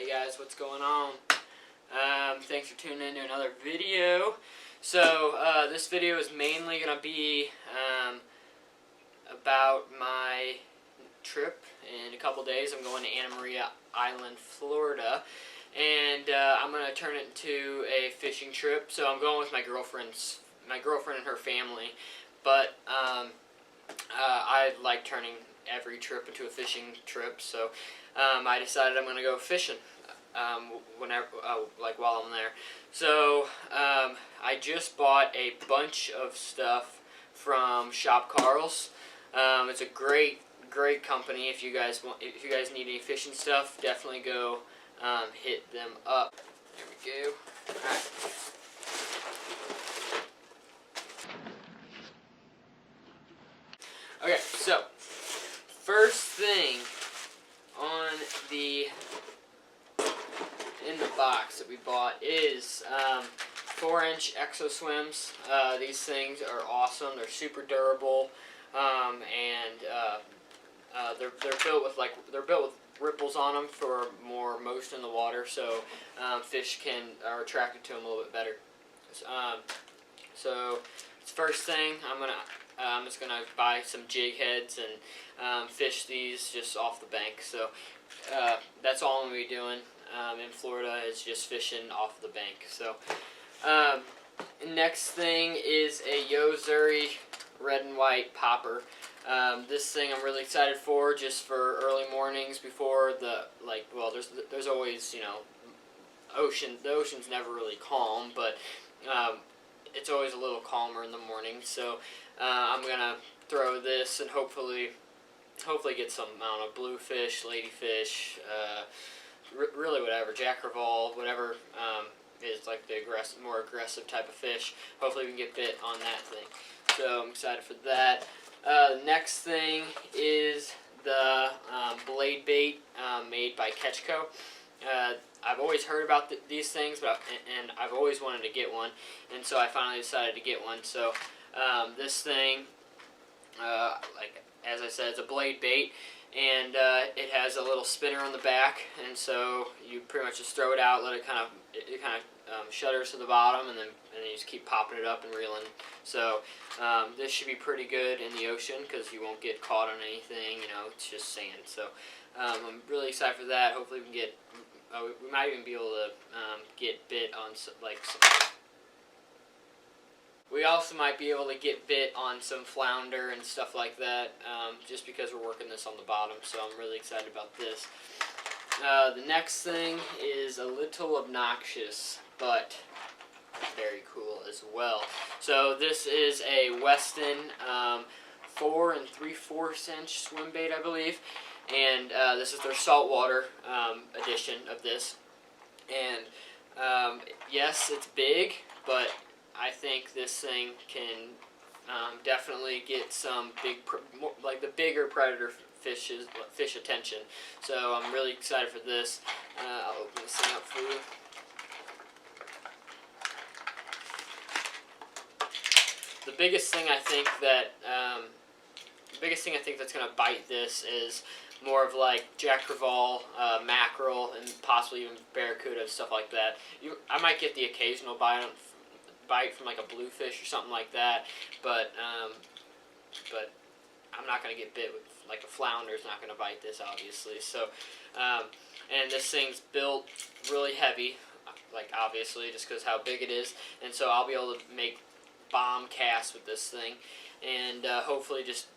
Hey guys, what's going on? Thanks for tuning in to another video. So this video is mainly going to be about my trip. In a couple days I'm going to Anna Maria Island, Florida, and I'm going to turn it into a fishing trip. So I'm going with my girlfriend and her family, but I like turning every trip into a fishing trip, so I decided I'm going to go fishing while I'm there. So I just bought a bunch of stuff from Shop Karl's. It's a great company. If you guys need any fishing stuff, definitely go hit them up. There we go. All right. Okay, so first thing in the box that we bought is 4-inch Exo Swims. These things are awesome. They're super durable, and they're built with ripples on them for more motion in the water, so fish are attracted to them a little bit better. So first thing, I'm just gonna buy some jig heads and fish these just off the bank. So that's all I'm gonna be doing in Florida, is just fishing off the bank. So next thing is a Yo-Zuri red and white popper. This thing I'm really excited for, just for early mornings before there's always, you know, the ocean's never really calm, but it's always a little calmer in the morning. So I'm gonna throw this and hopefully get some, I don't know, bluefish, ladyfish, really whatever, Jack Crevalle, whatever is like the more aggressive type of fish. Hopefully we can get bit on that thing. So I'm excited for that. Next thing is the blade bait made by Ketchco. I've always heard about these things, and I've always wanted to get one, and so I finally decided to get one. So this thing, as I said, it's a blade bait, and it has a little spinner on the back, and so you pretty much just throw it out, let it kind of shudders to the bottom, and then you just keep popping it up and reeling. So this should be pretty good in the ocean because you won't get caught on anything. You know, it's just sand. So I'm really excited for that. Hopefully we can get. We might even be able to get bit on we also might be able to get bit on some flounder and stuff like that, just because we're working this on the bottom. So I'm really excited about this. The next thing is a little obnoxious, but very cool as well. So this is a Weston 4 3/4 inch swim bait, I believe, and this is their saltwater edition of this. And yes, it's big, but I think this thing can definitely get some the bigger predator fish attention. So I'm really excited for this. I'll open this thing up for you. The biggest thing I think that's going to bite this is more of like Jack Crevalle, mackerel, and possibly even barracuda and stuff like that. I might get the occasional bite from like a bluefish or something like that, but I'm not going to get bit with, like, a flounder is not going to bite this, obviously. So and this thing's built really heavy, like, obviously, just because how big it is, and so I'll be able to make bomb casts with this thing, and hopefully just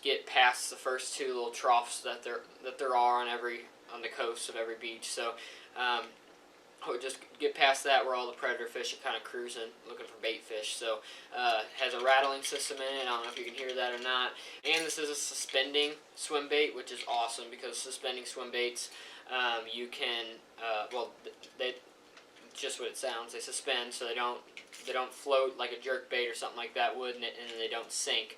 get past the first two little troughs that there are on the coast of every beach. So just get past that where all the predator fish are kind of cruising, looking for bait fish. So it has a rattling system in it. I don't know if you can hear that or not. And this is a suspending swim bait, which is awesome because suspending swim baits, you can they just what it sounds. They suspend, so they don't float like a jerk bait or something like that would, and they don't sink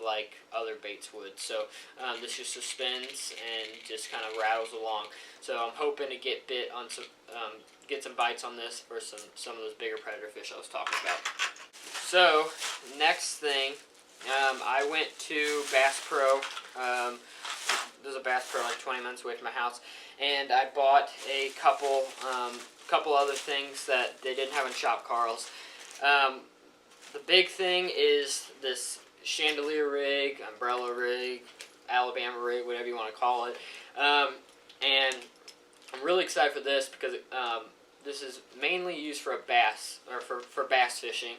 like other baits would. So this just suspends and just kind of rattles along. So I'm hoping to get bit on get some bites on this for some of those bigger predator fish I was talking about. So next thing, I went to Bass Pro. There's a Bass Pro like 20 minutes away from my house, and I bought a couple other things that they didn't have in Shop Karl's. The big thing is this chandelier rig, umbrella rig, Alabama rig, whatever you want to call it. And I'm really excited for this because this is mainly used for bass bass fishing.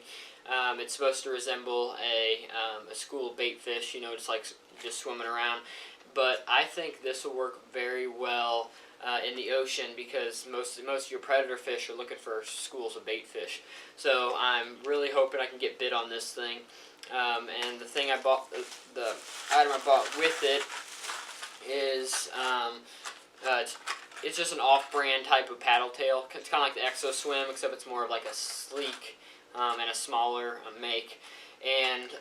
It's supposed to resemble a school of bait fish, just like just swimming around. But I think this will work very well in the ocean because most of your predator fish are looking for schools of bait fish. So I'm really hoping I can get bit on this thing. And the thing I bought, the item I bought with it is it's just an off-brand type of paddle tail. It's kind of like the Exo Swim, except it's more of like a sleek and a smaller make. And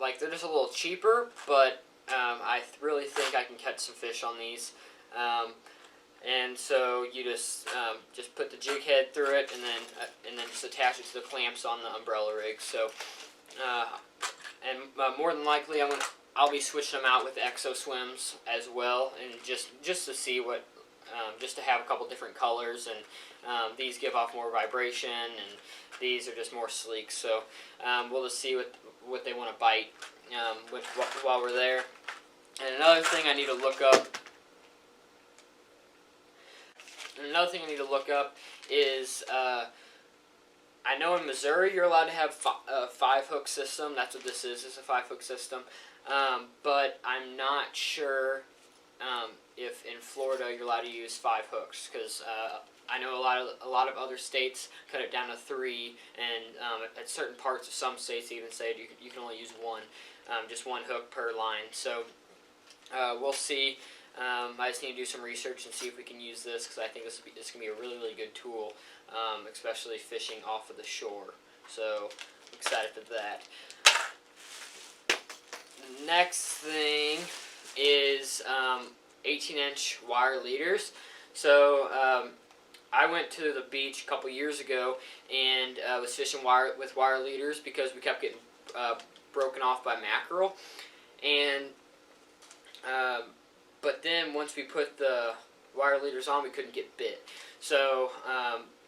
like they're just a little cheaper, but I really think I can catch some fish on these. And so you just put the jig head through it, and then just attach it to the clamps on the umbrella rig. So, more than likely, I'll be switching them out with the Exo Swims as well, and just to see what, just to have a couple different colors, and these give off more vibration, and these are just more sleek. So we'll just see what they want to bite while we're there. And another thing I need to look up. Is I know in Missouri you're allowed to have a 5-hook system. That's what this is. It's a 5-hook system. But I'm not sure if in Florida you're allowed to use 5 hooks, because I know a lot of other states cut it down to 3, and at certain parts of some states even say you can only use 1, just 1 hook per line. So we'll see. I just need to do some research and see if we can use this, because I think this is going to be a really, really good tool, especially fishing off of the shore. So I'm excited for that. The next thing is 18-inch wire leaders. So I went to the beach a couple years ago and was fishing with wire leaders because we kept getting broken off by mackerel. And but then once we put the wire leaders on, we couldn't get bit. So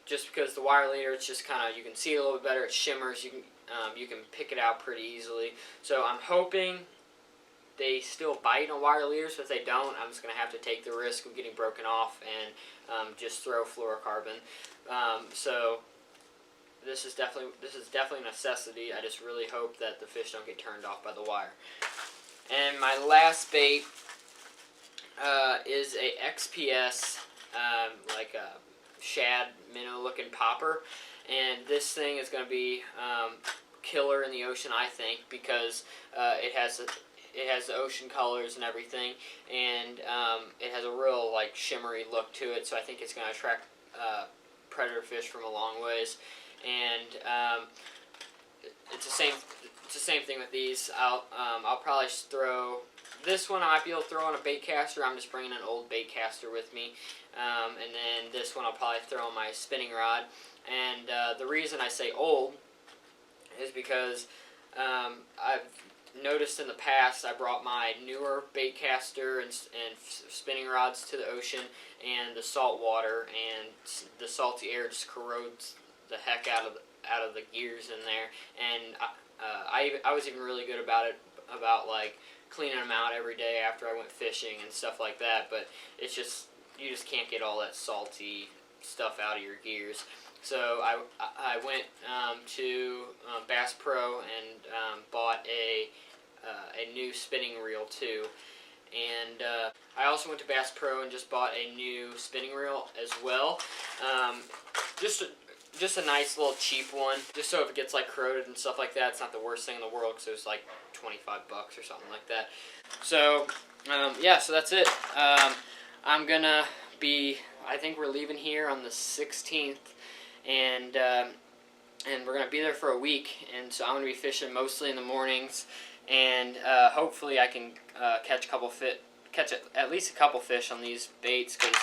just because the wire leader, it's just kind of, you can see it a little bit better. It shimmers. You can pick it out pretty easily. So I'm hoping they still bite on wire leaders. But if they don't, I'm just going to have to take the risk of getting broken off and just throw fluorocarbon. So this is definitely a necessity. I just really hope that the fish don't get turned off by the wire. And my last bait is a XPS, like a shad minnow looking popper, and this thing is going to be killer in the ocean, I think, because it has the ocean colors and everything, and it has a real like shimmery look to it. So I think it's going to attract predator fish from a long ways. And it's the same thing with these. I'll probably throw this one. I might be able to throw on a bait caster. I'm just bringing an old bait caster with me, and then this one I'll probably throw on my spinning rod. And the reason I say old is because I've noticed in the past I brought my newer bait caster and spinning rods to the ocean, and the salt water and the salty air just corrodes the heck out of the gears in there. And I was even really good about it, about like cleaning them out every day after I went fishing and stuff like that. But it's just, you just can't get all that salty stuff out of your gears. So I went to Bass Pro and bought a new spinning reel too. And I also went to Bass Pro and just bought a new spinning reel as well. Just a nice little cheap one, just so if it gets like corroded and stuff like that, it's not the worst thing in the world, because it was like $25 or something like that. So yeah, so that's it. I'm gonna be, I think we're leaving here on the 16th, and we're gonna be there for a week. And so I'm gonna be fishing mostly in the mornings, and hopefully I can catch at least a couple fish on these baits, because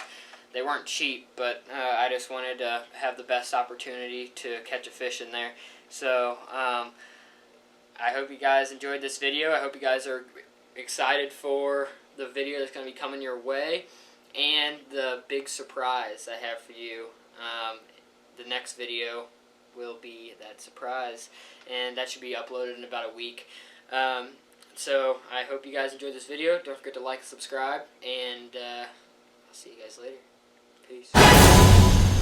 they weren't cheap, but I just wanted to have the best opportunity to catch a fish in there. So I hope you guys enjoyed this video. I hope you guys are excited for the video that's going to be coming your way. and the big surprise I have for you. The next video will be that surprise, and that should be uploaded in about a week. So I hope you guys enjoyed this video. Don't forget to like and subscribe, and I'll see you guys later. Peace.